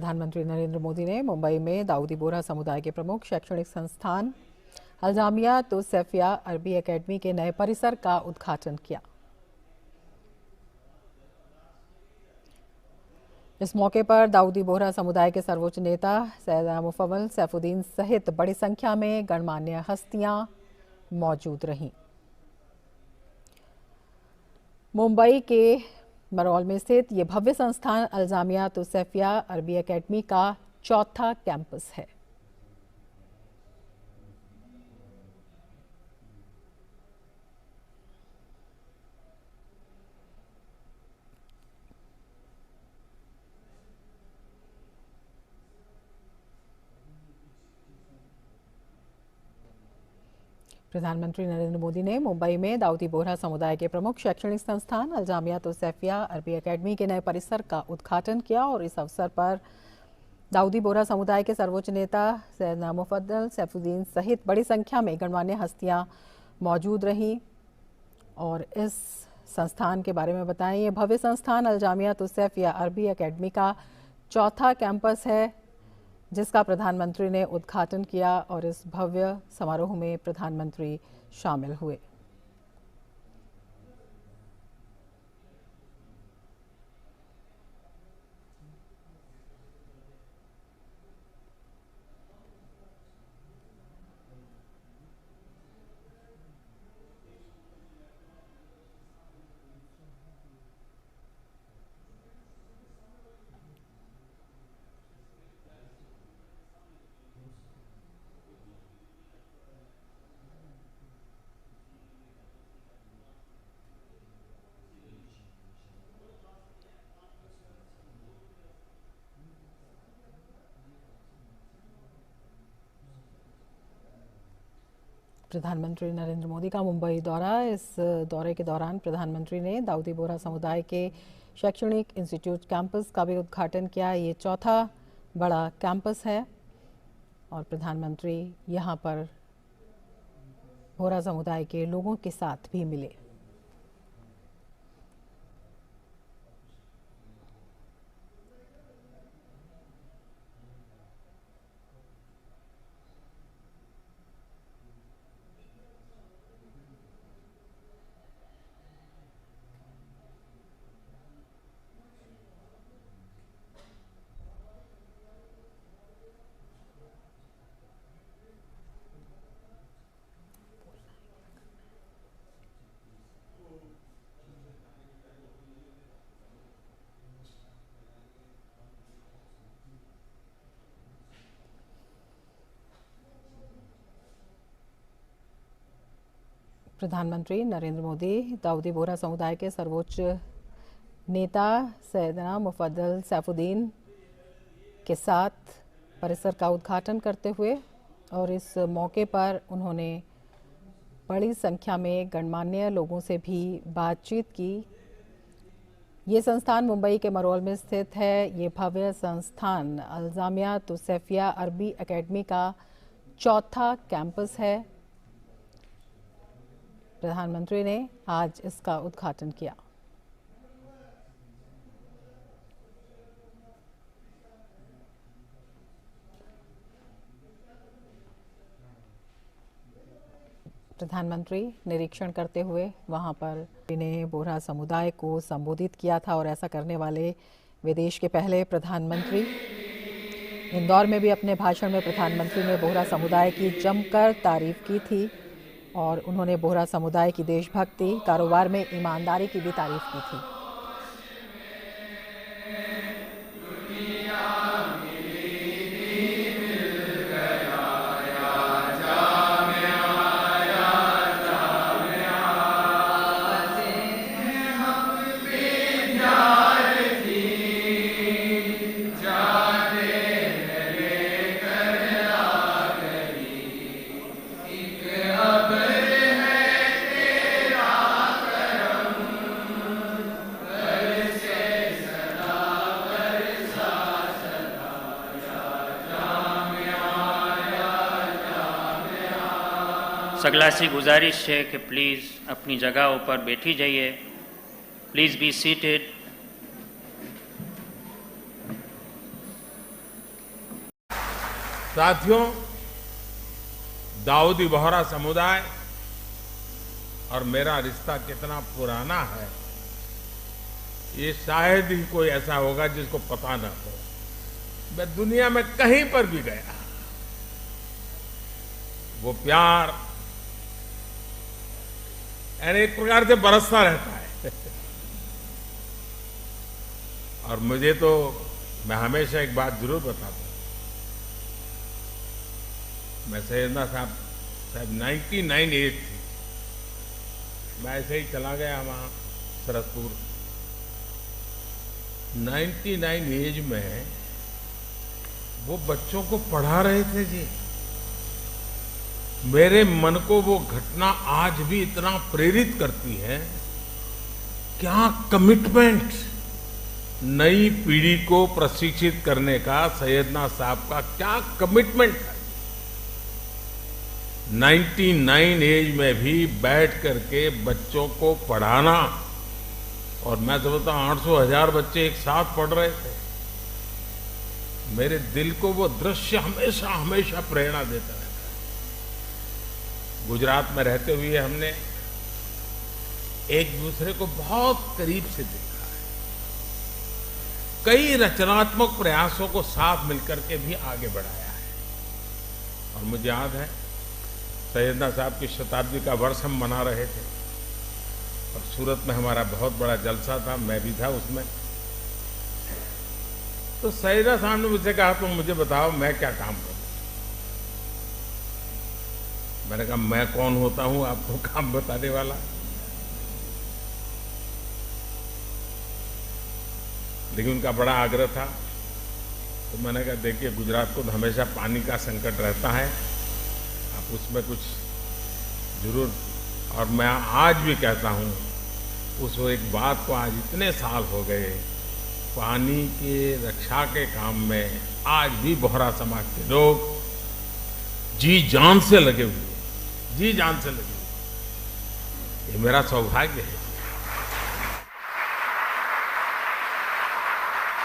प्रधानमंत्री नरेंद्र मोदी ने मुंबई में दाऊदी बोहरा समुदाय के प्रमुख शैक्षणिक संस्थान अल-जामिया तुसैफिया अरबी एकेडमी के नए परिसर का उद्घाटन किया। इस मौके पर दाऊदी बोहरा समुदाय के सर्वोच्च नेता सैयदा मुफव्वल सैफुद्दीन सहित बड़ी संख्या में गणमान्य हस्तियां मौजूद रहीं। मुंबई के मरोल में स्थित ये भव्य संस्थान अल-जामिया तुसैफिया अरबी एकेडमी का चौथा कैंपस है। प्रधानमंत्री नरेंद्र मोदी ने मुंबई में दाऊदी बोहरा समुदाय के प्रमुख शैक्षणिक संस्थान अल-जामिया तुसैफिया अरबी एकेडमी के नए परिसर का उद्घाटन किया और इस अवसर पर दाऊदी बोहरा समुदाय के सर्वोच्च नेता सैयदा मुफव्वल सैफुद्दीन सहित बड़ी संख्या में गणमान्य हस्तियां मौजूद रहीं। और इस संस्थान के बारे में बताएं, ये भव्य संस्थान अल-जामिया तुसैफिया अरबी एकेडमी का चौथा कैंपस है, जिसका प्रधानमंत्री ने उद्घाटन किया और इस भव्य समारोह में प्रधानमंत्री शामिल हुए। प्रधानमंत्री नरेंद्र मोदी का मुंबई दौरा। इस दौरे के दौरान प्रधानमंत्री ने दाऊदी बोहरा समुदाय के शैक्षणिक इंस्टीट्यूट कैंपस का भी उद्घाटन किया। ये चौथा बड़ा कैंपस है और प्रधानमंत्री यहां पर बोहरा समुदाय के लोगों के साथ भी मिले। प्रधानमंत्री नरेंद्र मोदी दाऊदी बोहरा समुदाय के सर्वोच्च नेता सैयदा मुफव्वल सैफुद्दीन के साथ परिसर का उद्घाटन करते हुए और इस मौके पर उन्होंने बड़ी संख्या में गणमान्य लोगों से भी बातचीत की। ये संस्थान मुंबई के मरोल में स्थित है। ये भव्य संस्थान अल-जामिया तुसैफिया अरबी एकेडमी का चौथा कैंपस है। प्रधानमंत्री ने आज इसका उद्घाटन किया। प्रधानमंत्री निरीक्षण करते हुए वहां पर ने बोहरा समुदाय को संबोधित किया था और ऐसा करने वाले वे देश के पहले प्रधानमंत्री। इंदौर में भी अपने भाषण में प्रधानमंत्री ने बोहरा समुदाय की जमकर तारीफ की थी और उन्होंने बोहरा समुदाय की देशभक्ति, कारोबार में ईमानदारी की भी तारीफ की थी। सगला सी गुजारिश है कि प्लीज़ अपनी जगहों पर बैठी जाइए। Please be seated. साथियों, दाऊदी बोहरा समुदाय और मेरा रिश्ता कितना पुराना है, ये शायद ही कोई ऐसा होगा जिसको पता न हो। मैं दुनिया में कहीं पर भी गया, वो प्यार यानी एक प्रकार से बरसता रहता है। और मुझे तो, मैं हमेशा एक बात जरूर बताता हूं, मैं सैयदना साहब 99 एज थी, मैं ऐसे ही चला गया वहां सरसपुर। 99 एज में वो बच्चों को पढ़ा रहे थे जी। मेरे मन को वो घटना आज भी इतना प्रेरित करती है। क्या कमिटमेंट, नई पीढ़ी को प्रशिक्षित करने का सैयदना साहब का क्या कमिटमेंट है। 99 एज में भी बैठ करके बच्चों को पढ़ाना, और मैं समझता हूं 800,000 बच्चे एक साथ पढ़ रहे थे। मेरे दिल को वो दृश्य हमेशा हमेशा प्रेरणा देता रहता है। गुजरात में रहते हुए हमने एक दूसरे को बहुत करीब से देखा है। कई रचनात्मक प्रयासों को साथ मिलकर के भी आगे बढ़ाया है। और मुझे याद है सैयदना साहब की शताब्दी का वर्ष हम मना रहे थे, और सूरत में हमारा बहुत बड़ा जलसा था, मैं भी था उसमें। तो सैयदा साहब ने मुझसे कहा, तुम मुझे बताओ मैं क्या काम करूं। मैंने कहा, मैं कौन होता हूं आपको काम बताने वाला। लेकिन उनका बड़ा आग्रह था, तो मैंने कहा, देखिए गुजरात को तो हमेशा पानी का संकट रहता है, आप उसमें कुछ जरूर। और मैं आज भी कहता हूं, उस एक बात को आज इतने साल हो गए, पानी के रक्षा के काम में आज भी बोहरा समाज के लोग जी जान से लगे हुए, जी जान से लगे हुए। ये मेरा सौभाग्य है।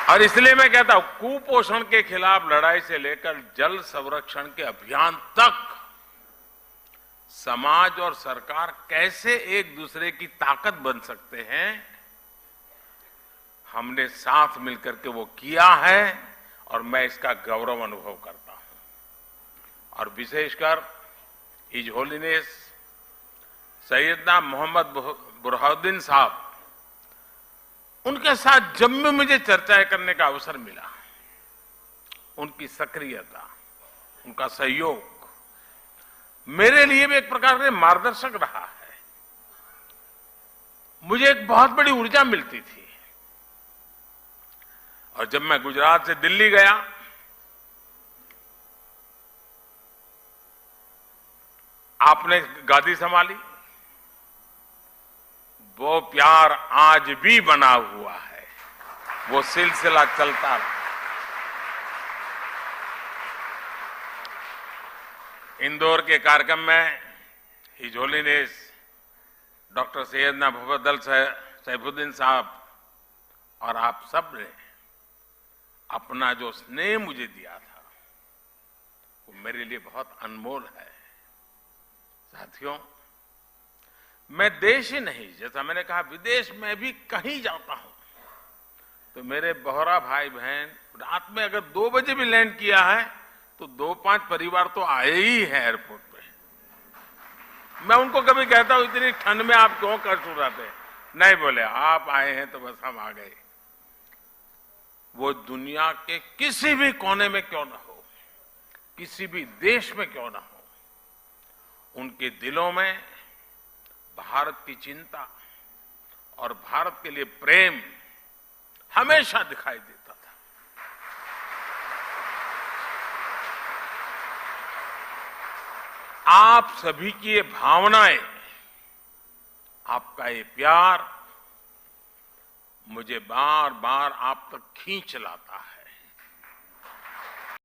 और इसलिए मैं कहता हूं, कुपोषण के खिलाफ लड़ाई से लेकर जल संरक्षण के अभियान तक समाज और सरकार कैसे एक दूसरे की ताकत बन सकते हैं, हमने साथ मिलकर के वो किया है, और मैं इसका गौरव अनुभव करता हूं। और विशेषकर हिज होलीनेस सैयदना मोहम्मद बुरहानुद्दीन साहब, उनके साथ जब भी मुझे चर्चाएं करने का अवसर मिला, उनकी सक्रियता, उनका सहयोग मेरे लिए भी एक प्रकार से मार्गदर्शक रहा है। मुझे एक बहुत बड़ी ऊर्जा मिलती थी। और जब मैं गुजरात से दिल्ली गया, आपने गादी संभाली, वो प्यार आज भी बना हुआ है, वो सिलसिला चलता रहा। इंदौर के कार्यक्रम में his holiness doctor Syedna Mufaddal Saifuddin साहब और आप सब ने अपना जो स्नेह मुझे दिया था, वो मेरे लिए बहुत अनमोल है। साथियों, मैं देश ही नहीं, जैसा मैंने कहा, विदेश में भी कहीं जाता हूं तो मेरे बोहरा भाई बहन रात में अगर 2 बजे भी लैंड किया है तो 2-5 परिवार तो आए ही हैं एयरपोर्ट पे। मैं उनको कभी कहता हूं, इतनी ठंड में आप क्यों कष्ट उठाते? नहीं, बोले आप आए हैं तो बस हम आ गए। वो दुनिया के किसी भी कोने में क्यों ना हो, किसी भी देश में क्यों ना हो, उनके दिलों में भारत की चिंता और भारत के लिए प्रेम हमेशा दिखाई देता था। आप सभी की ये भावनाएं, आपका ये प्यार मुझे बार बार आप तक खींच लाता है।